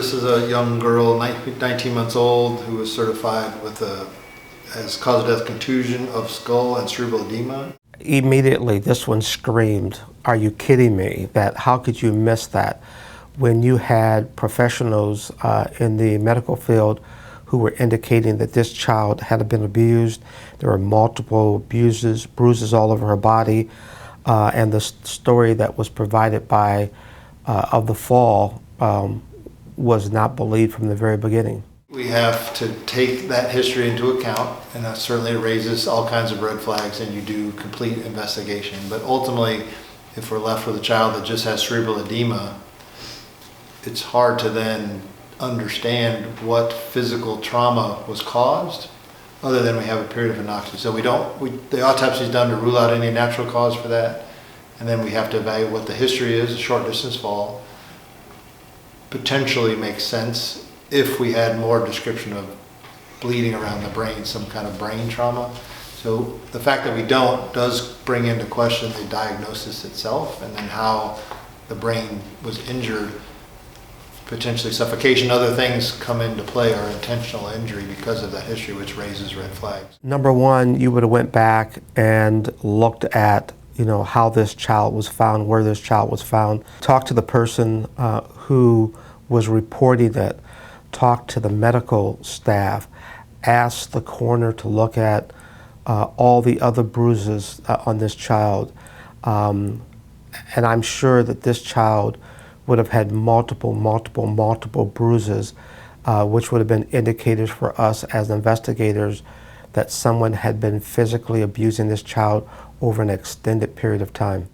this is a young girl, 19 months old, who was certified with as cause of death contusion of skull and cerebral edema. Immediately, this one screamed, "Are you kidding me? That how could you miss that?" When you had professionals in the medical field who were indicating that this child had been abused, there were multiple bruises all over her body, and the story that was provided by of the fall was not believed from the very beginning. We have to take that history into account, and that certainly raises all kinds of red flags, and you do complete investigation. But ultimately, if we're left with a child that just has cerebral edema, it's hard to then understand what physical trauma was caused, other than we have a period of anoxia. So the autopsy is done to rule out any natural cause for that, and then we have to evaluate what the history is. A short distance fall potentially makes sense if we had more description of bleeding around the brain, some kind of brain trauma. So the fact that we don't does bring into question the diagnosis itself, and then how the brain was injured, potentially suffocation, other things come into play, or intentional injury because of that history, which raises red flags. Number one, you would have went back and looked at how this child was found, where this child was found. Talk to the person who was reporting it. Talk to the medical staff. Ask the coroner to look at all the other bruises on this child. And I'm sure that this child would have had multiple bruises, which would have been indicators for us as investigators that someone had been physically abusing this child over an extended period of time.